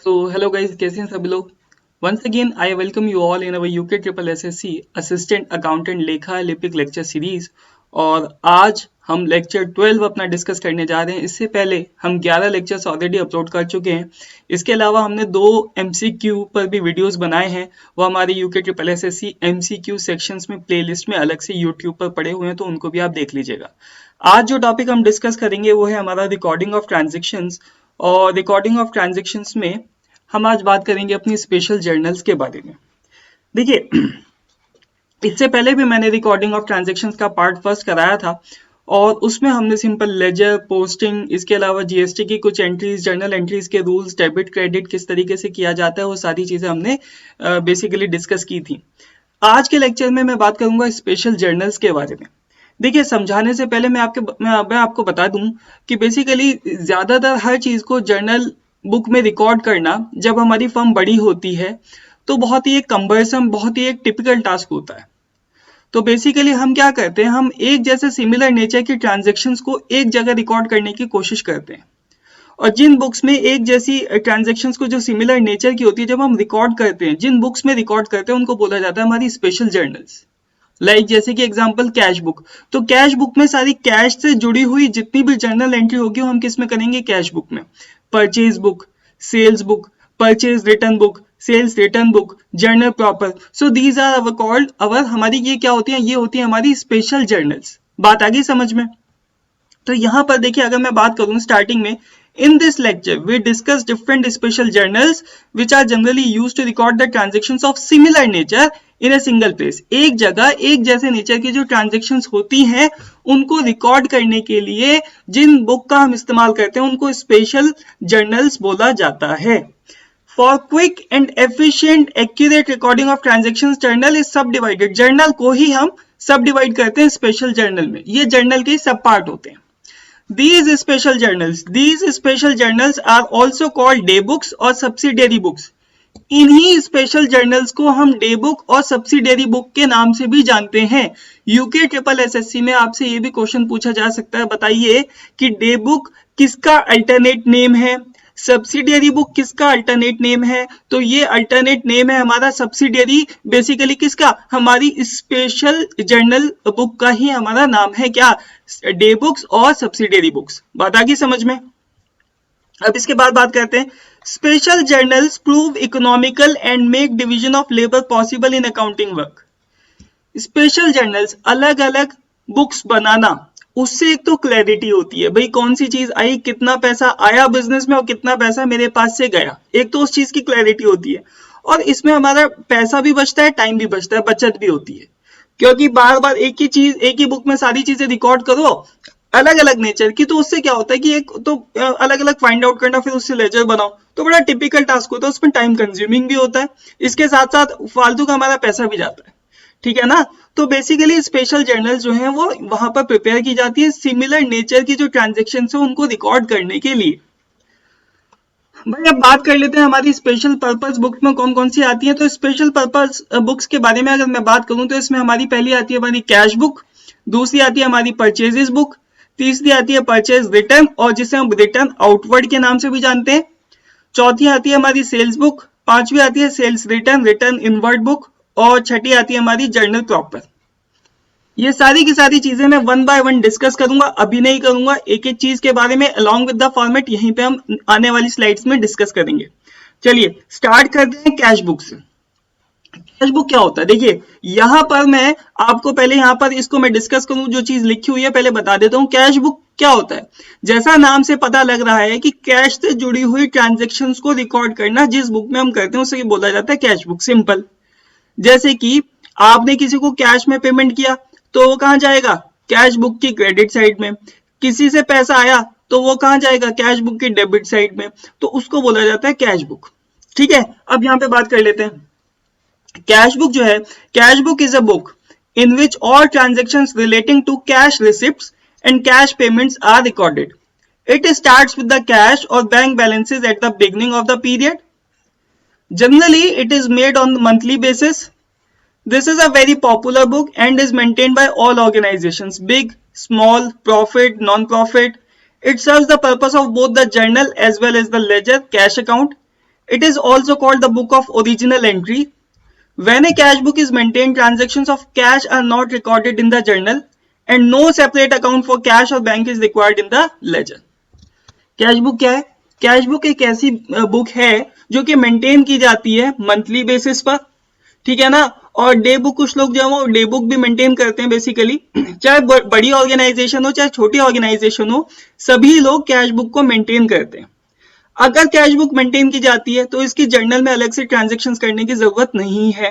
So hello guys, कैसे हैं सभी लोग? Once again, I welcome you all in our UK Triple SSC Assistant Accountant लेखा लिपिक लेक्चर सीरीज। और आज हम लेक्चर 12 अपना डिस्कस करने जा रहे हैं। इससे पहले हम 11 लेक्चर्स ऑलरेडी अपलोड कर चुके हैं। इसके अलावा हमने 2 MCQ पर भी वीडियोस बनाए हैं, वो हमारे UK Triple SSC MCQ sections में प्लेलिस्ट में अलग से YouTube पर पड़े हुए हैं, तो उनको भी आप देख लीजिएगा। आज जो टॉपिक हम डिस्कस करेंगे वो है हमारा रिकॉर्डिंग ऑफ ट्रांजेक्शन्स। और रिकॉर्डिंग ऑफ ट्रांजेक्शन्स में हम आज बात करेंगे अपनी स्पेशल जर्नल्स के बारे में। देखिए, इससे पहले भी मैंने रिकॉर्डिंग ऑफ ट्रांजैक्शंस का पार्ट फर्स्ट कराया था और उसमें हमने सिंपल लेजर, पोस्टिंग, इसके अलावा जीएसटी की कुछ एंट्रीज, जर्नल एंट्रीज के रूल्स, डेबिट क्रेडिट किस तरीके से किया जाता है, वो सारी चीजें हमने बेसिकली डिस्कस की थी। आज के लेक्चर में मैं बात करूंगा स्पेशल जर्नल्स के बारे में। देखिए, समझाने से पहले मैं आपको बता दूं कि बेसिकली ज्यादातर हर चीज को जर्नल बुक में रिकॉर्ड करना जब हमारी फर्म बड़ी होती है तो बहुत ही एक कम्बरसम, बहुत ही एक टिपिकल टास्क होता है। तो बेसिकली हम क्या करते हैं, हम एक जैसे सिमिलर नेचर की ट्रांजैक्शंस को एक जगह रिकॉर्ड करने की कोशिश करते हैं। और जिन बुक्स में एक जैसी ट्रांजैक्शंस को जो सिमिलर नेचर की होती है, जब हम रिकॉर्ड करते हैं, जिन बुक्स में रिकॉर्ड करते हैं, उनको बोला जाता है हमारी स्पेशल जर्नल्स। लाइक जैसे कि एग्जांपल कैश बुक। तो कैश बुक में सारी कैश से जुड़ी हुई जितनी भी जर्नल एंट्री होगी वो हम किस में करेंगे, कैश बुक में। Purchase book, sales book, purchase return book, sales return book, journal proper. So these are our called our, हमारी ये क्या होती है, ये होती है हमारी स्पेशल जर्नल्स। बात आ गई समझ में? तो यहाँ पर देखिए, अगर मैं बात करूँ स्टार्टिंग में, in this lecture we discuss different special journals which are generally used to record the transactions of similar nature in a single place। एक जगह एक जैसे नेचर की जो ट्रांजेक्शन्स होती हैं उनको रिकॉर्ड करने के लिए जिन बुक का हम इस्तेमाल करते हैं उनको स्पेशल जर्नल्स बोला जाता है। For quick and efficient accurate recording of transactions, journal is subdivided। Journal को ही हम सब डिवाइड करते हैं स्पेशल जर्नल में। ये जर्नल के सब पार्ट होते हैं। These special journals are also called day books और subsidiary books। इन्हीं स्पेशल जर्नल्स को हम डे बुक और सब्सिडियरी बुक के नाम से भी जानते हैं। यूके ट्रिपल एसएससी में आपसे ये भी क्वेश्चन पूछा जा सकता है, बताइए कि डे बुक किसका अल्टरनेट नेम है, सब्सिडियरी बुक किसका अल्टरनेट नेम है। तो ये अल्टरनेट नेम है हमारा सब्सिडियरी, बेसिकली किसका, हमारी स्पेशल जर्नल बुक का ही हमारा नाम है क्या, डे बुक्स और सब्सिडियरी बुक्स। बात आ गई समझ में? अब इसके बाद बात करते हैं, special journals prove economical and make division of labour possible in accounting work. Special journals, अलग अलग बुक्स बनाना, उससे एक तो क्लैरिटी होती है, भाई कौन सी चीज आई, कितना पैसा आया बिजनेस में और कितना पैसा मेरे पास से गया, एक तो उस चीज की क्लैरिटी होती है। और इसमें हमारा पैसा भी बचता है, टाइम भी बचता है, बचत भी होती है। क्योंकि बार बार एक ही चीज, एक ही बुक में सारी चीजें रिकॉर्ड करो अलग अलग नेचर की, तो उससे क्या होता है कि एक तो अलग अलग फाइंड आउट करना, फिर उससे लेजर बनाओ, तो बड़ा टिपिकल टास्क होता है, उसमें टाइम कंज्यूमिंग भी होता है, इसके साथ साथ फालतू का हमारा पैसा भी जाता है, ठीक है ना। तो बेसिकली स्पेशल जर्नल जो है वो वहां पर प्रिपेयर की जाती है सिमिलर नेचर की जो ट्रांजेक्शन है उनको रिकॉर्ड करने के लिए। भाई अब बात कर लेते हैं हमारी स्पेशल पर्पस बुक में कौन कौन सी आती है। तो स्पेशल पर्पस बुक्स के बारे में अगर मैं बात करूं तो इसमें हमारी पहली आती है हमारी कैश बुक, दूसरी आती है हमारी परचेजेस बुक, तीसरी आती है परचेज रिटर्न और जिसे हम रिटर्न आउटवर्ड के नाम से भी जानते हैं, चौथी आती है हमारी सेल्स बुक, पांचवी आती है sales return, return inward book, और छठी आती है हमारी जर्नल प्रॉपर। ये सारी की सारी चीजें मैं वन बाय वन डिस्कस करूंगा, अभी नहीं करूंगा, एक एक चीज के बारे में अलॉन्ग विद द फॉर्मेट यहीं पे हम आने वाली स्लाइड्स में डिस्कस करेंगे। चलिए स्टार्ट करते हैं कैश बुक से। कैश बुक क्या होता है, देखिए यहां पर मैं आपको पहले यहां पर इसको मैं डिस्कस करूं, जो चीज लिखी हुई है पहले बता देता हूं। कैश बुक क्या होता है, जैसा नाम से पता लग रहा है कि कैश से जुड़ी हुई ट्रांजेक्शन्स को रिकॉर्ड करना जिस बुक में हम करते हैं उसे बोला जाता है कैश बुक। सिंपल, जैसे कि आपने किसी को कैश में पेमेंट किया तो वो कहां जाएगा, कैश बुक की क्रेडिट साइड में। किसी से पैसा आया तो वो कहां जाएगा, कैश बुक की डेबिट साइड में, तो उसको बोला जाता है कैश बुक। ठीक है, अब यहां पे बात कर लेते हैं। कैश बुक जो है, cash book is a book in which all transactions relating to cash receipts and cash payments are recorded. It starts with the cash और bank balances at the beginning of the period. Generally, it is made on monthly basis. This is a very popular book and is maintained by all organizations, big, small, profit, non-profit. It serves the purpose of both the journal as well as the ledger cash account. It is also called the book of original entry. When a cash book is maintained, transactions of cash are not recorded in the journal and no separate account for cash or bank is required in the ledger. Cash book क्या है? Cash book एक ऐसी book है जो कि maintain की जाती है मंथली बेसिस पर, ठीक है ना। और डे बुक कुछ लोग जो है वो डे बुक भी मेंटेन करते हैं बेसिकली। चाहे बड़ी ऑर्गेनाइजेशन हो चाहे छोटी ऑर्गेनाइजेशन हो, सभी लोग कैश बुक को मेंटेन करते हैं। अगर कैश बुक मेंटेन की जाती है तो इसकी जर्नल में अलग से ट्रांजेक्शन्स करने की जरूरत नहीं है,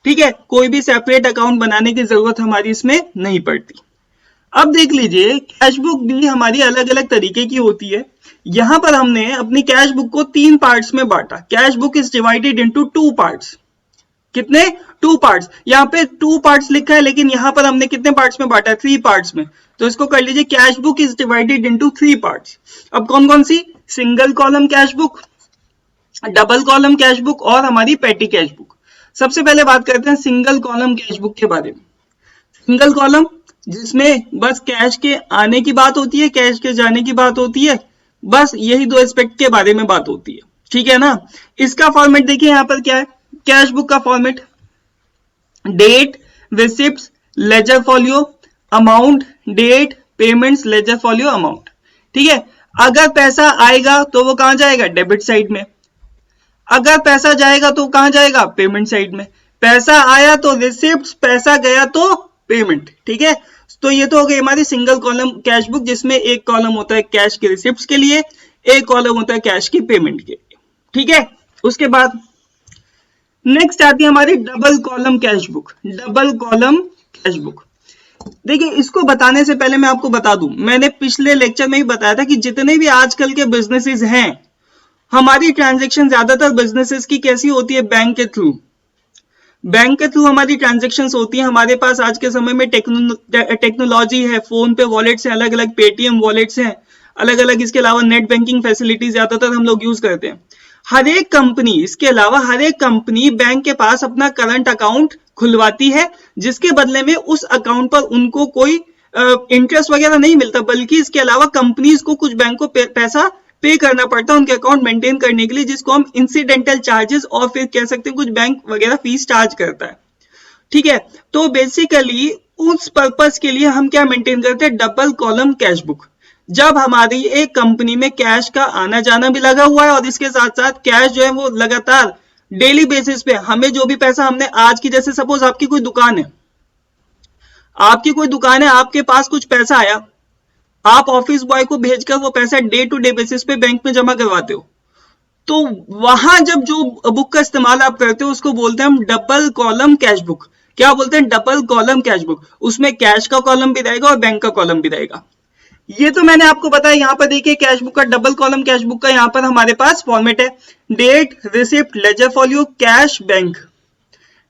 ठीक है। कोई भी सेपरेट अकाउंट बनाने की जरूरत हमारी इसमें नहीं पड़ती। अब देख लीजिए, कैश बुक भी हमारी अलग अलग तरीके की होती है। यहां पर हमने अपनी कैश बुक को 3 पार्ट्स में बांटा। Cash book is divided into 2 parts. कितने? 2 पार्ट्स। यहाँ पे 2 पार्ट्स लिखा है, लेकिन यहां पर हमने कितने पार्ट्स में बांटा है? 3 पार्ट्स में। तो इसको कर लीजिए, cash book is divided into 3 parts. अब कौन कौन सी? Single column cash book, double column cash book और हमारी पेटी कैश बुक। सबसे पहले बात करते हैं सिंगल कॉलम कैश बुक के बारे में। सिंगल कॉलम जिसमें बस कैश के आने की बात होती है, कैश के जाने की बात होती है, बस यही 2 एस्पेक्ट के बारे में बात होती है, ठीक है ना। इसका फॉर्मेट देखिए यहां पर क्या है। कैश बुक का format date, receipts, ledger folio, amount, date, payments, ledger folio, amount, ठीक है। अगर पैसा आएगा तो वो कहां जाएगा? डेबिट साइड में। अगर पैसा जाएगा तो कहां जाएगा? पेमेंट साइड में। पैसा आया तो रिसिप्ट्स, पैसा गया तो पेमेंट, ठीक है। तो ये तो हो गई हमारी सिंगल कॉलम कैश बुक, जिसमें एक कॉलम होता है कैश के रिसिप्ट्स के लिए, एक कॉलम होता है कैश की पेमेंट के लिए, ठीक है। उसके बाद नेक्स्ट आती है हमारी double column cash book. Double column cash book, देखिए इसको बताने से पहले मैं आपको बता दूं, मैंने पिछले लेक्चर में ही बताया था कि जितने भी आजकल के बिजनेसेस हैं, हमारी ट्रांजैक्शन ज्यादातर बिजनेसेस की कैसी होती है? बैंक के थ्रू। बैंक के थ्रू हमारी ट्रांजैक्शंस होती है। हमारे पास आज के समय में टेक्नोलॉजी है, फोन पे वॉलेट्स हैं, अलग अलग पेटीएम वॉलेट्स हैं, अलग अलग। इसके अलावा नेट बैंकिंग फैसिलिटीज ज्यादातर हम लोग यूज करते हैं। हर एक कंपनी, इसके अलावा हर एक कंपनी बैंक के पास अपना करंट अकाउंट खुलवाती है, जिसके बदले में उस अकाउंट पर उनको कोई इंटरेस्ट वगैरह नहीं मिलता, बल्कि इसके अलावा कंपनीज को कुछ बैंक को पैसा पे करना पड़ता है उनके अकाउंट मेंटेन करने के लिए, जिसको हम इंसिडेंटल चार्जेस और फिर कह सकते हैं कुछ बैंक वगैरह फीस चार्ज करता है, ठीक है। तो बेसिकली उस पर्पस के लिए हम क्या मेंटेन करते हैं? Double column cash book. जब हमारी एक कंपनी में कैश का आना जाना भी लगा हुआ है और इसके साथ साथ कैश जो है वो लगातार डेली बेसिस पे हमें जो भी पैसा हमने आज की, जैसे सपोज आपकी कोई दुकान है, आपके पास कुछ पैसा आया, आप ऑफिस बॉय को भेजकर वो पैसा डे टू डे बेसिस पे बैंक में जमा करवाते हो, तो वहां जब जो बुक का इस्तेमाल आप करते हो उसको बोलते हैं हम डबल कॉलम कैश बुक। क्या बोलते हैं? Double column cash book. उसमें कैश का कॉलम भी रहेगा और बैंक का कॉलम भी रहेगा। ये तो मैंने आपको बताया। यहाँ पर देखिए कैश बुक का, डबल कॉलम कैश बुक का यहाँ पर हमारे पास फॉर्मेट है date, receipt, ledger folio, cash, bank.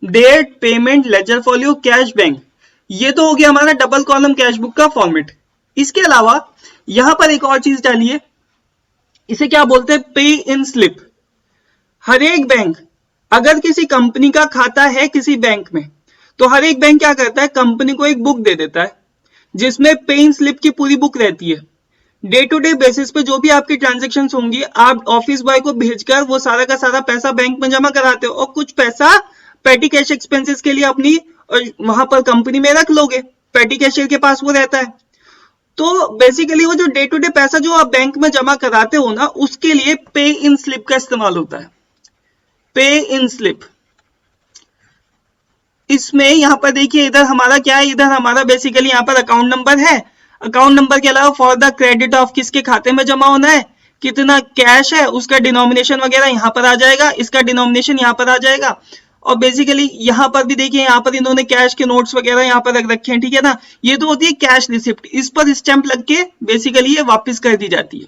Date, payment, ledger folio, cash, bank. ये तो हो गया हमारा डबल कॉलम कैश बुक का फॉर्मेट। इसके अलावा यहां पर एक और चीज डालिए, इसे क्या बोलते हैं? पे इन स्लिप। हर एक बैंक, अगर किसी कंपनी का खाता है किसी बैंक में, तो हर एक बैंक क्या करता है? कंपनी को एक बुक दे देता है जिसमें पे इन स्लिप की पूरी बुक रहती है। डे टू डे बेसिस पे जो भी आपकी ट्रांजेक्शन होंगी, आप ऑफिस बॉय को भेजकर वो सारा का सारा पैसा बैंक में जमा कराते हो और कुछ पैसा पेटी कैश एक्सपेंसेस के लिए अपनी वहां पर कंपनी में रख लोगे। पेटी कैशियर के पास वो रहता है। तो बेसिकली वो जो डे टू डे पैसा जो आप बैंक में जमा कराते हो ना, उसके लिए पे इन स्लिप का इस्तेमाल होता है। पे इन स्लिप, इसमें यहां पर देखिए इधर हमारा क्या है? इधर हमारा बेसिकली यहां पर अकाउंट नंबर है। अकाउंट नंबर के अलावा फॉर द क्रेडिट ऑफ किसके खाते में जमा होना है, कितना कैश है, उसका डिनोमिनेशन वगैरह यहां पर आ जाएगा, इसका डिनोमिनेशन यहां पर आ जाएगा। और बेसिकली यहां पर भी देखिए, यहां पर इन्होंने कैश के नोट्स वगैरह यहां पर रख रखे हैं, ठीक है ना। ये तो होती है कैश रिसिप्ट, इस पर स्टैंप लग के बेसिकली ये वापस कर दी जाती है।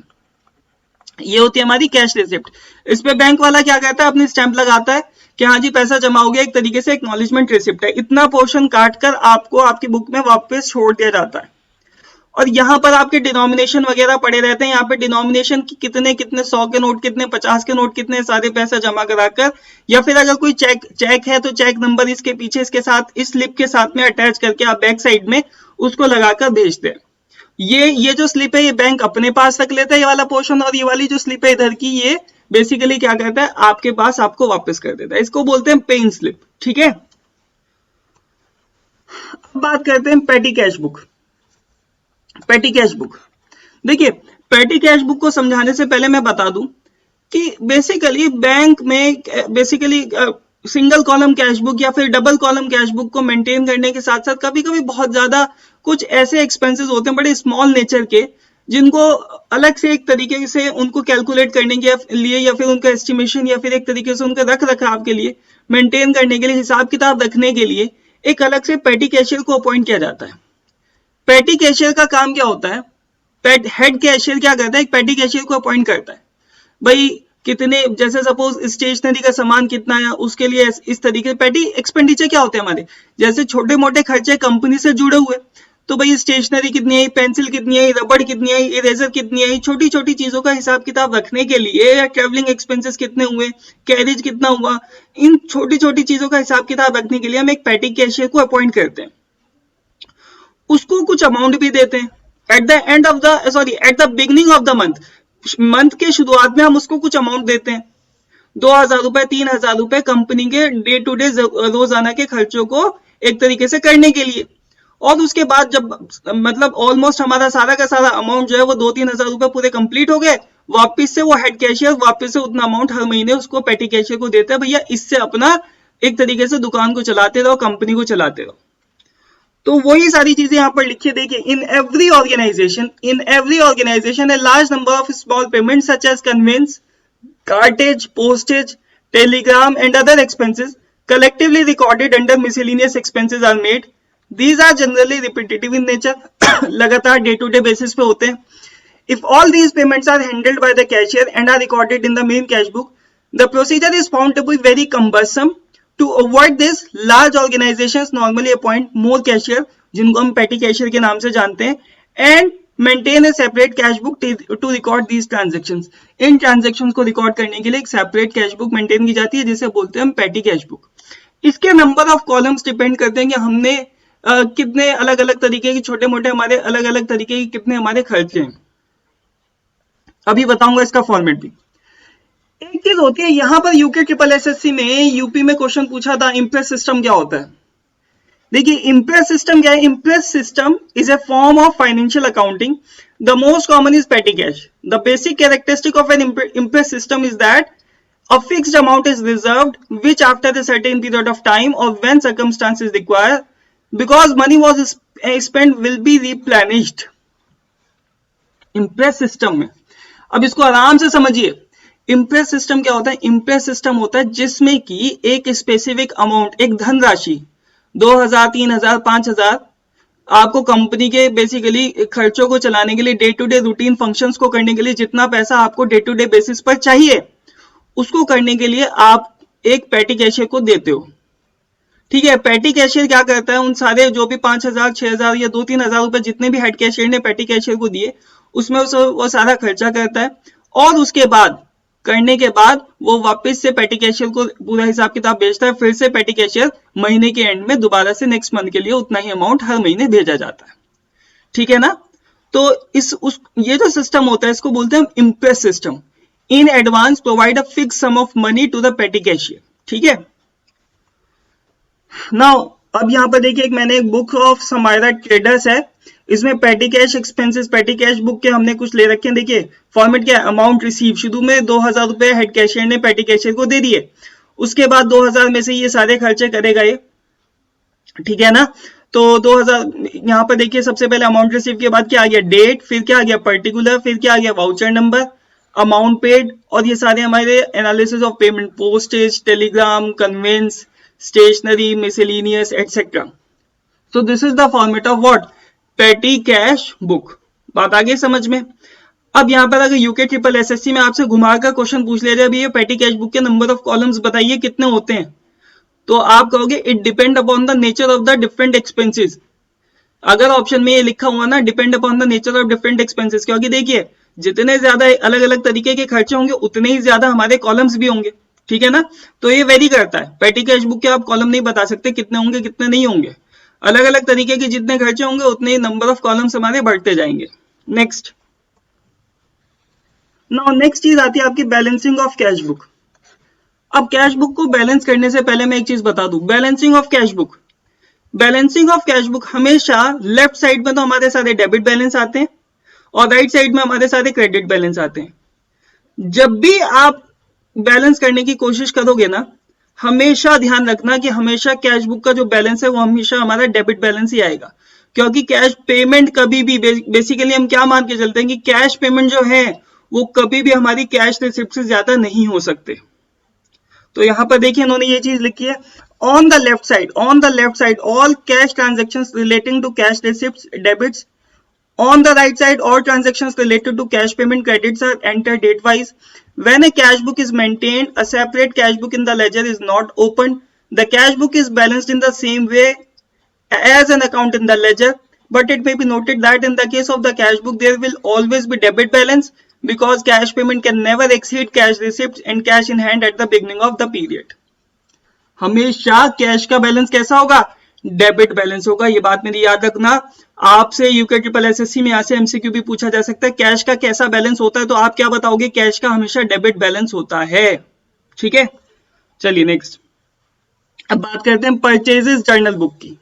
ये होती है हमारी कैश रिसिप्ट। इस पे बैंक वाला क्या करता है? अपनी स्टैंप लगाता है कि हाँ जी पैसा जमा हो गया, एक तरीके से एक्नॉलेजमेंट रिसिप्ट है। इतना पोर्शन काट कर आपको आपकी बुक में वापस छोड़ दिया जाता है। और यहाँ पर आपके डिनोमिनेशन वगैरह पड़े रहते हैं। यहाँ पे डिनोमिनेशन की कितने 100 के नोट कितने, 50 के नोट कितने, सारे पैसा जमा कराकर, या फिर अगर कोई चेक है तो चेक नंबर इसके पीछे इसके साथ इस स्लिप के साथ में अटैच करके आप बैक साइड में उसको लगाकर भेजते हैं। ये जो स्लिप है ये बैंक अपने पास रख लेता है ये वाला पोर्शन, और ये वाली जो स्लिप है इधर की ये बेसिकली क्या करता है आपके पास आपको वापस कर देता है। इसको बोलते हैं पे इन स्लिप। ठीक है, अब बात करते हैं पेटी कैश बुक। पेटी कैश बुक देखिए, पेटी कैश बुक को समझाने से पहले मैं बता दूं कि बेसिकली बैंक में basically single column cash book या फिर डबल कॉलम कैश बुक को मेंटेन करने के साथ साथ कभी कभी बहुत ज्यादा कुछ ऐसे एक्सपेंसेस होते हैं बड़े स्मॉल नेचर के, जिनको अलग से एक तरीके से उनको कैलकुलेट करने के लिए या फिर उनका एस्टिमेशन या फिर एक तरीके से उनके रख रखाव के लिए मेंटेन करने के लिए हिसाब किताब रखने के लिए एक अलग से पेटी कैशियर को अपॉइंट किया जाता है। पेटी कैशियर का काम क्या होता है, हेड कैशियर क्या करता है, एक पेटी कैशियर को अपॉइंट करता है। भाई कितने, जैसे सपोज स्टेशनरी का सामान कितना है उसके लिए इस तरीके से पेटी एक्सपेंडिचर क्या होते हैं हमारे, जैसे छोटे मोटे खर्चे कंपनी से जुड़े हुए, तो भाई स्टेशनरी कितनी आई, पेंसिल कितनी आई, रबड़ कितनी आई, इरेजर कितनी आई, छोटी छोटी चीजों का हिसाब किताब रखने के लिए, या ट्रेवलिंग एक्सपेंसेस कितने हुए, कैरेज कितना हुआ, इन छोटी छोटी चीजों का हिसाब किताब रखने के लिए हम एक पेटी कैशियर को अपॉइंट करते हैं। उसको कुछ अमाउंट भी देते हैं at the end of the at the beginning of the month के शुरुआत में हम उसको कुछ अमाउंट देते हैं, 2000 रुपए 3000 रुपए कंपनी के डे टू डे रोजाना के खर्चों को एक तरीके से करने के लिए। और उसके बाद जब मतलब ऑलमोस्ट हमारा सारा का सारा अमाउंट जो है वो 2-3 हजार रुपए पूरे कंप्लीट हो गए, वापिस से वो हेड कैशियर वापिस से उतना अमाउंट हर महीने उसको पेटी कैशियर को देता है, भैया इससे अपना एक तरीके से दुकान को चलाते रहो, कंपनी को चलाते रहो। तो वही सारी चीजें यहाँ पर लिखिए, देखिए in every organisation a large number of small payment such as conveyance, cartage, postage, telegram and other expenses collectively recorded under miscellaneous expenses are made. These are generally repetitive in nature. लगातार day to day basis पे होते हैं. If all these payments are handled by the cashier and are recorded in the main cash book, the procedure is found to be very cumbersome. To avoid this, large organizations normally appoint more cashier, जिनको हम petty cashier के नाम से जानते हैं, and maintain a separate cash book to record these transactions. इन transactions को record करने के लिए एक सेपरेट कैश बुक मेंटेन की जाती है जिसे बोलते हैं हम पेटी कैश बुक। इसके नंबर ऑफ कॉलम्स डिपेंड करते हैं कि हमने कितने अलग अलग तरीके के छोटे मोटे हमारे अलग अलग तरीके के कितने हमारे खर्चे हैं। अभी बताऊंगा इसका फॉर्मेट भी। एक चीज होती है यहाँ पर यूके ट्रिपल एसएससी में यूपी में क्वेश्चन पूछा था, इम्प्रेस सिस्टम क्या होता है। देखिए इम्प्रेस सिस्टम क्या है, imprest system is a form of financial accounting, the most common is petty cash. The basic characteristic of an imprest system is that a fixed amount is reserved which after a certain period of time or when circumstances require because money was spent will be replenished। Impress system में अब इसको आराम से समझिए, impress system क्या होता है, imprest system होता है जिसमें कि एक स्पेसिफिक अमाउंट, एक धनराशि 2000 3000 5000 आपको कंपनी के बेसिकली खर्चों को चलाने के लिए, day to day routine functions को करने के लिए जितना पैसा आपको डे टू डे बेसिस पर चाहिए उसको करने के लिए आप एक पेटी कैशियर को देते हो। ठीक है, पेटी कैशियर क्या करता है, उन सारे जो भी 5000 6000 या 2-3 हजार रुपए जितने भी हेड कैशियर ने पेटी कैशियर को दिए उसमें वो सारा खर्चा करता है, और उसके बाद करने के बाद वो वापस से पेटी कैशियर को पूरा हिसाब किताब भेजता है। फिर से पेटी कैशियर महीने के एंड में दोबारा से नेक्स्ट मंथ के लिए उतना ही अमाउंट हर महीने भेजा जाता है। ठीक है ना, तो ये जो सिस्टम होता है इसको बोलते हैं imprest system. In advance provide a fix sum of money to the petty cashier. ठीक है, नाउ अब यहाँ पर देखिए मैंने एक बुक ऑफ समायरा ट्रेडर्स है, इसमें पेटी कैश एक्सपेंसेस पेटी कैश बुक के हमने कुछ ले रखे हैं। देखिए फॉर्मेट क्या है, अमाउंट रिसीव, शुरू में 2000 रुपए हेड कैशियर ने पेटी कैशियर को दे दिए, उसके बाद 2000 में से ये सारे खर्चे करे गए। ठीक है ना, तो 2000 यहाँ पर देखिए सबसे पहले अमाउंट रिसीव के बाद क्या आ गया, डेट, फिर क्या आ गया पर्टिकुलर, फिर क्या आ गया वाउचर नंबर, अमाउंट पेड, और ये सारे हमारे analysis of payment, postage, telegram, conveyance, stationery, miscellaneous etcetera. So this is the format of what, petty cash book. बात आ गई समझ में। अब यहाँ पर अगर यूके ट्रिपल एसएससी में आपसे घुमाकर क्वेश्चन पूछ ले जाए, ये पेटी कैश बुक के नंबर ऑफ कॉलम्स बताइए कितने होते हैं, तो आप कहोगे it depend upon the nature of the different expenses. अगर ऑप्शन में ये लिखा हुआ ना depend upon the nature of different expenses, क्योंकि देखिए जितने ज्यादा अलग अलग तरीके के खर्चे होंगे उतने ही ज्यादा हमारे कॉलम्स भी होंगे। ठीक है ना, तो ये वेरी करता है। पेटी कैश बुक के आप कॉलम नहीं बता सकते कितने होंगे कितने नहीं होंगे। अलग अलग तरीके के जितने खर्चे होंगे उतने ही नंबर ऑफ कॉलम्स हमारे बढ़ते जाएंगे। नेक्स्ट, नाउ नेक्स्ट चीज आती है आपकी बैलेंसिंग ऑफ कैश बुक। अब कैश बुक को बैलेंस करने से पहले मैं एक चीज बता दूं, बैलेंसिंग ऑफ कैश बुक हमेशा लेफ्ट साइड में तो हमारे सारे डेबिट बैलेंस आते हैं और राइट साइड में हमारे सारे क्रेडिट बैलेंस आते हैं। जब भी आप बैलेंस करने की कोशिश करोगे ना, हमेशा ध्यान रखना कि हमेशा कैश बुक का जो बैलेंस है वो हमेशा हमारा डेबिट बैलेंस ही आएगा, क्योंकि कैश पेमेंट कभी भी बेसिकली हम क्या मान के चलते हैं कि कैश पेमेंट जो है वो कभी भी हमारी कैश रिसिप्ट से ज्यादा नहीं हो सकते। तो यहां पर देखिए इन्होंने ये चीज लिखी है, on the left side all cash transactions relating to cash receipts debits, on the right side all transactions related to cash payment credits are entered date wise. When a cash book is maintained, a separate cash book in the ledger is not opened. The cash book is balanced in the same way as an account in the ledger, but it may be noted that in the case of the cash book there will always be debit balance because cash payment can never exceed cash receipts and cash in hand at the beginning of the period. हमेशा cash का balance कैसा होगा, debit balance होगा। ये बात मेरी याद रखना, आपसे यूके ट्रिपल एसएससी में यहाँ से एमसीक्यू भी पूछा जा सकता है, कैश का कैसा बैलेंस होता है, तो आप क्या बताओगे, कैश का हमेशा डेबिट बैलेंस होता है। ठीक है, चलिए नेक्स्ट, अब बात करते हैं परचेजेस जर्नल बुक की।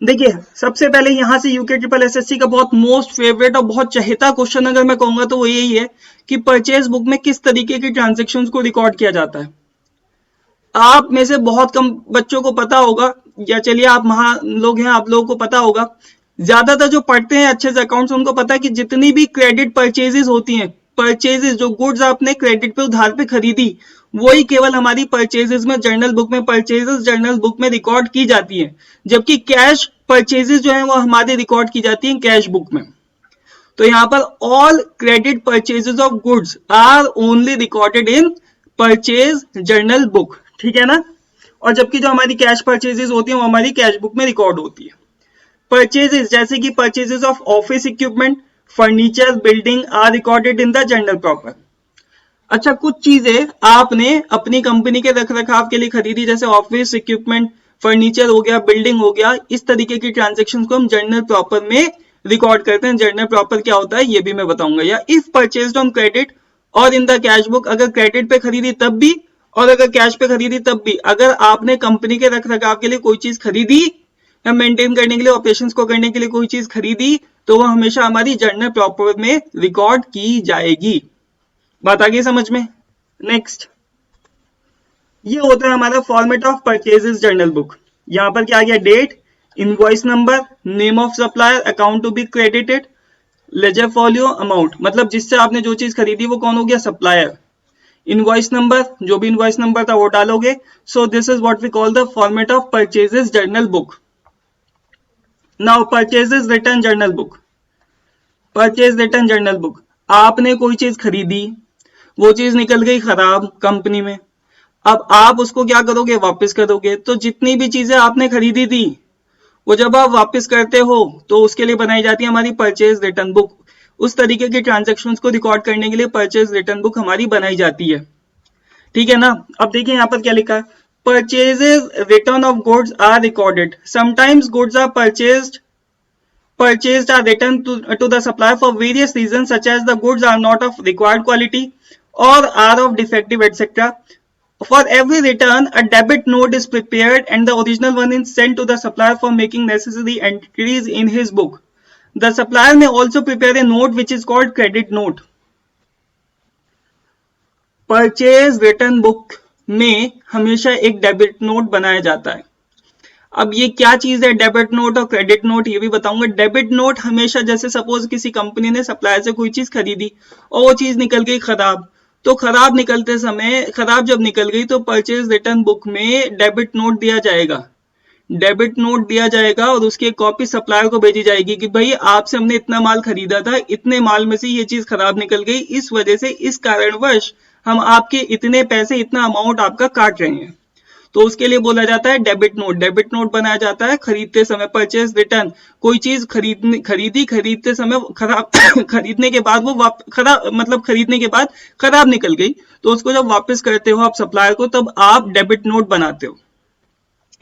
देखिए सबसे पहले यहां से यूके ट्रिपल एसएससी का बहुत मोस्ट फेवरेट और बहुत चहेता क्वेश्चन अगर मैं कहूंगा तो वो यही है कि परचेज बुक में किस तरीके की ट्रांजेक्शन्स को रिकॉर्ड किया जाता है। आप में से बहुत कम बच्चों को पता होगा, या चलिए आप महान लोग हैं, आप लोगों को पता होगा, ज्यादातर जो पढ़ते हैं अच्छे से अकाउंट्स उनको पता है कि जितनी भी क्रेडिट परचेजेस होती हैं, परचेजेस जो गुड्स आपने क्रेडिट पे उधार पे खरीदी, वही केवल हमारी परचेजेस में जर्नल बुक में परचेजेस जर्नल बुक में रिकॉर्ड की जाती है, जबकि कैश परचेजेस जो है वो हमारी रिकॉर्ड की जाती है कैश बुक में। तो यहाँ पर all credit purchases of goods are only recorded in purchase journal book, ठीक है ना। और जबकि जो हमारी कैश परचेजेस होती है वो हमारी कैश बुक में रिकॉर्ड होती है। परचेजेस जैसे कि purchases of office equipment, furniture, building are recorded in the journal proper. अच्छा, कुछ चीजें आपने अपनी कंपनी के रख रखाव के लिए खरीदी, जैसे ऑफिस इक्विपमेंट, फर्नीचर हो गया, बिल्डिंग हो गया, इस तरीके की ट्रांजेक्शन को हम जर्नल प्रॉपर में रिकॉर्ड करते हैं। जर्नल प्रॉपर क्या होता है ये भी मैं बताऊंगा। या इफ परचेज्ड ऑन क्रेडिट और इन द कैश बुक, अगर क्रेडिट पे खरीदी तब भी और अगर कैश पे खरीदी तब भी, अगर आपने कंपनी के रख रखाव के लिए कोई चीज खरीदी या मेंटेन करने के लिए, ऑपरेशंस को करने के लिए कोई चीज खरीदी, तो वह हमेशा हमारी जर्नल प्रॉपर में रिकॉर्ड की जाएगी। बात आ गई समझ में। नेक्स्ट, ये होता है हमारा format of purchases journal book. यहां पर क्या आ गया, date, invoice number, name of supplier, account to be credited, ledger folio, amount, मतलब जिससे आपने जो चीज खरीदी वो कौन हो गया, सप्लायर। इनवॉइस नंबर, जो भी इनवॉइस नंबर था वो डालोगे। So this is what we call the format of purchases journal book. Now purchases return journal book. Purchase return journal book, आपने कोई चीज खरीदी, वो चीज निकल गई खराब कंपनी में, अब आप उसको क्या करोगे, वापस करोगे। तो जितनी भी चीजें आपने खरीदी थी वो जब आप वापस करते हो तो उसके लिए बनाई जाती है हमारी परचेज रिटर्न बुक। उस तरीके की ट्रांजैक्शंस को रिकॉर्ड करने के लिए परचेज रिटर्न बुक हमारी बनाई जाती है, ठीक है ना। अब देखिए यहाँ पर क्या लिखा है, purchases return of goods are recorded, sometimes goods are purchased are returned to the supplier for various reasons such as the goods are not of required quality or are of defective etc. For every return a debit note is prepared and the original one is sent to the supplier for making necessary entries in his book. The supplier may also prepare a note which is called credit note. Purchase return book में हमेशा एक debit note बनाया जाता है। अब ये क्या चीज है डेबिट नोट और क्रेडिट नोट, ये भी बताऊंगा। डेबिट नोट हमेशा, जैसे सपोज किसी कंपनी ने सप्लायर से कोई चीज खरीदी और वो चीज निकल गई खराब, तो खराब निकलते समय, खराब जब निकल गई तो परचेज रिटर्न बुक में डेबिट नोट दिया जाएगा, डेबिट नोट दिया जाएगा और उसकी एक कॉपी सप्लायर को भेजी जाएगी कि भाई आपसे हमने इतना माल खरीदा था, इतने माल में से ये चीज खराब निकल गई, इस वजह से इस कारणवश हम आपके इतने पैसे, इतना अमाउंट आपका काट रहे हैं। तो उसके लिए बोला जाता है डेबिट नोट। डेबिट नोट बनाया जाता है खरीदते समय, परचेज रिटर्न, कोई चीज खरीदते समय खराब खरीदने के बाद वो खराब, मतलब खरीदने के बाद खराब निकल गई, तो उसको जब वापस करते हो आप सप्लायर को, तब आप डेबिट नोट बनाते हो।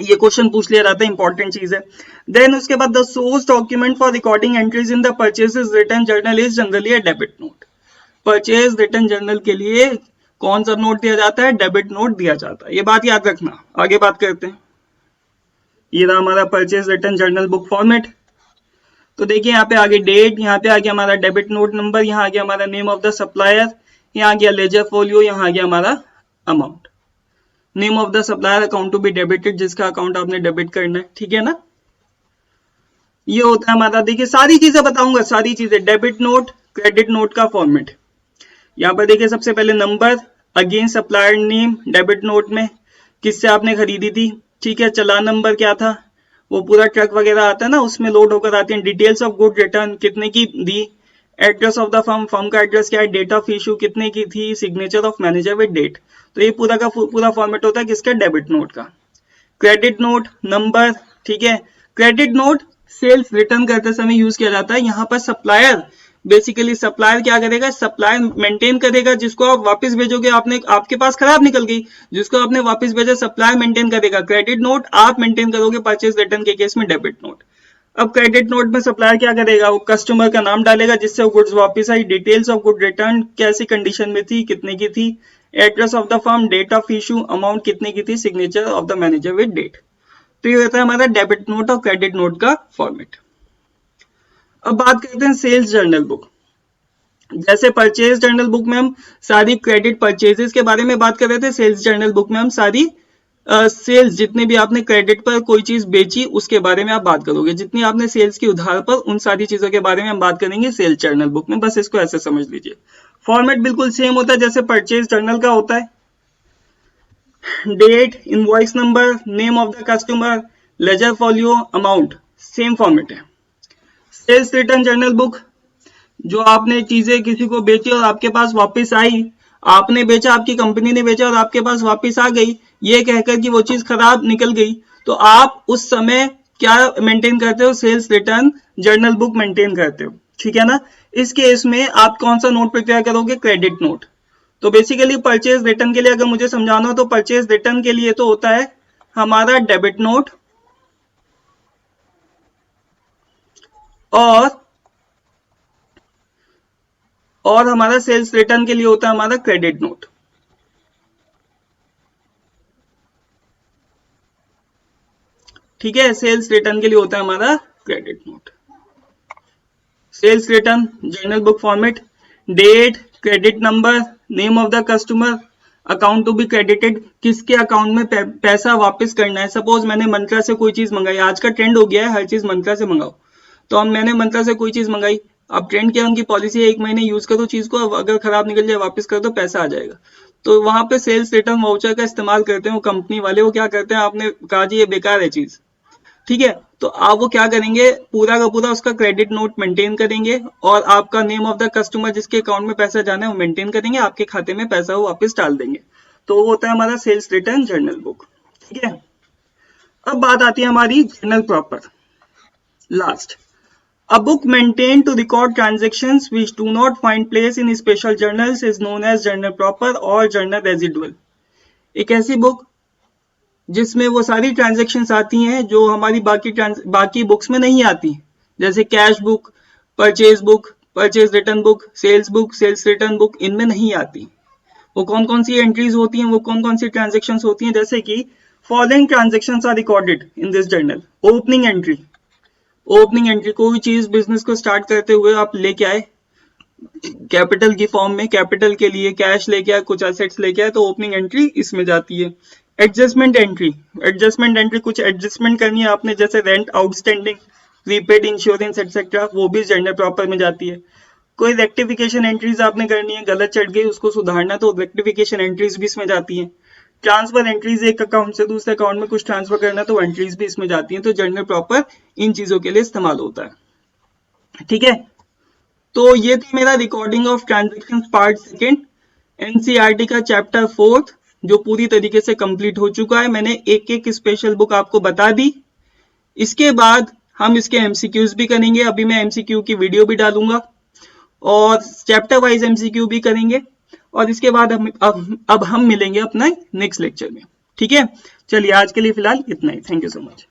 ये क्वेश्चन पूछ लिया जाता है, इंपॉर्टेंट चीज है। देन उसके बाद the source document for recording entries in the purchases return journal is generally a debit note. Purchase return journal के लिए कौन सा नोट दिया जाता है? डेबिट नोट दिया जाता है, ये बात याद रखना। आगे बात करते हैं। ये रहा हमारा purchase return journal book format. तो देखिए यहाँ पे आगे डेट, यहाँ पे आ गया हमारा डेबिट नोट नंबर, यहाँ आ गया हमारा नेम ऑफ द सप्लायर, यहाँ आ गया लेजर फोलियो, यहाँ आ गया हमारा amount. Name of the supplier account to be debited, जिसका अकाउंट आपने डेबिट करना है, ठीक है ना। ये होता है हमारा, देखिए सारी चीजें बताऊंगा, सारी चीजें, डेबिट नोट क्रेडिट नोट का फॉर्मेट। यहाँ पर देखिए सबसे पहले number, again supplier name debit note में, किससे आपने खरीदी थी, ठीक है। चालान नंबर क्या था, वो पूरा ट्रक वगैरह आता है ना, उसमें लोड होकर आती है। डिटेल्स ऑफ गुड रिटर्न कितने की दी, address of the firm, firm का एड्रेस क्या है, डेट ऑफ इशू कितने की थी, signature of manager with date. तो ये पूरा का पूरा फॉर्मेट होता है किसका, डेबिट नोट का। क्रेडिट नोट नंबर, ठीक है। क्रेडिट नोट सेल्स रिटर्न करते समय यूज किया जाता है। यहाँ पर सप्लायर, बेसिकली सप्लायर क्या करेगा, सप्लायर मेंटेन करेगा, जिसको आप वापस भेजोगे, आपने आपके पास खराब निकल गई, जिसको आपने वापस भेजा सप्लायर मेंटेन करेगा। क्रेडिट नोट आप मेंटेन करोगे परचेज रिटर्न के केस में डेबिट नोट। अब क्रेडिट नोट में सप्लायर क्या करेगा, वो कस्टमर का नाम डालेगा जिससे वो गुड्स वापस आई, डिटेल्स ऑफ गुड रिटर्न, कैसी कंडीशन में थी, कितने की थी, address of the firm, date of issue, amount कितने की थी, signature of the manager with date. तो ये होता है हमारा डेबिट नोट और क्रेडिट नोट का फॉर्मेट। अब बात करते हैं सेल्स जर्नल बुक। जैसे परचेज जर्नल बुक में हम सारी क्रेडिट परचेजेस के बारे में बात कर रहे थे, सेल्स जर्नल बुक में हम सारी सेल्स, जितने भी आपने क्रेडिट पर कोई चीज बेची उसके बारे में आप बात करोगे, जितनी आपने सेल्स की उधार पर, उन सारी चीजों के बारे में हम बात करेंगे सेल्स जर्नल बुक में। बस इसको ऐसे समझ लीजिए। फॉर्मेट बिल्कुल सेम होता है जैसे परचेज जर्नल का होता है। Date, invoice number, name of the customer, ledger folio, amount, same format है। सेल्स रिटर्न जर्नल बुक, जो आपने चीजें किसी को बेची और आपके पास वापस आई, आपने बेचा, आपकी कंपनी ने बेचा और आपके पास वापस आ गई, ये कहकर कि वो चीज खराब निकल गई, तो आप उस समय क्या मेंटेन करते हो, sales return journal book maintain करते हो, ठीक है ना। इस केस में आप कौन सा नोट प्रिपेयर करोगे, क्रेडिट नोट। तो बेसिकली परचेज रिटर्न के लिए अगर मुझे समझाना हो तो परचेज रिटर्न के लिए तो होता है हमारा डेबिट नोट, और हमारा सेल्स रिटर्न के लिए होता है हमारा क्रेडिट नोट। ठीक है, सेल्स रिटर्न के लिए होता है हमारा credit note. Sales return journal book format, date, credit number, name of the customer, account to be credited, किसके अकाउंट में पैसा वापस करना है। सपोज मैंने मंत्रा से कोई चीज मंगाई, आज का ट्रेंड हो गया है हर चीज मंत्रा से मंगाओ, तो हम मैंने मंत्रा से कोई चीज मंगाई, अब ट्रेंड क्या, उनकी पॉलिसी है 1 महीने यूज करो चीज को, अब अगर खराब निकल जाए वापस कर दो, पैसा आ जाएगा। तो वहां पे सेल्स रिटर्न वाउचर का इस्तेमाल करते हैं वो कंपनी वाले। वो क्या करते हैं, आपने कहा जी ये बेकार है चीज, ठीक है, तो आप वो क्या करेंगे, पूरा का पूरा उसका क्रेडिट नोट मेंटेन करेंगे, और आपका नेम ऑफ द कस्टमर, जिसके अकाउंट में पैसा जाना है वो मेंटेन करेंगे, आपके खाते में पैसा वो वापस डाल देंगे। तो वो होता है हमारा सेल्स रिटर्न जर्नल बुक, ठीक है। अब बात आती है हमारी journal proper, last. A book maintained to record transactions which do not find place in special journals is known as journal proper or journal residual। एक ऐसी बुक जिसमें वो सारी ट्रांजैक्शंस आती हैं जो हमारी बाकी बुक्स में नहीं आती, जैसे cash book, purchase return book, sales return book, इनमें नहीं आती। वो कौन कौन सी एंट्रीज होती हैं, वो कौन कौन सी ट्रांजैक्शंस होती हैं, जैसे कि following transactions are recorded in this journal. Opening entry, opening entry, कोई चीज बिजनेस को स्टार्ट करते हुए आप लेके आए कैपिटल की फॉर्म में, कैपिटल के लिए कैश लेके आए, कुछ एसेट्स लेके आए, तो ओपनिंग एंट्री इसमें जाती है। एडजस्टमेंट एंट्री, कुछ एडजस्टमेंट करनी है आपने, जैसे rent outstanding, prepaid insurance etcetera, वो भी जर्नल प्रॉपर में जाती है। कोई रेक्टिफिकेशन एंट्रीज आपने करनी है, गलत चढ़ गई उसको सुधारना, तो रेक्टिफिकेशन एंट्रीज भी इसमें जाती है। ट्रांसफर एंट्रीज, एक अकाउंट से दूसरे अकाउंट में कुछ ट्रांसफर करना, तो एंट्रीज भी इसमें जाती हैं। तो जर्नल प्रॉपर इन चीजों के लिए इस्तेमाल होता है, ठीक है। तो ये थी मेरा recording of transaction part second, NCERT का चैप्टर 4 जो पूरी तरीके से कंप्लीट हो चुका है। मैंने एक एक स्पेशल बुक आपको बता दी। इसके बाद हम इसके एमसीक्यूज भी करेंगे, अभी मैं एमसीक्यू की वीडियो भी डालूंगा, और चैप्टर वाइज एमसीक्यू भी करेंगे, और इसके बाद अब हम मिलेंगे अपना नेक्स्ट लेक्चर में, ठीक है। चलिए आज के लिए फिलहाल इतना ही। Thank you so much.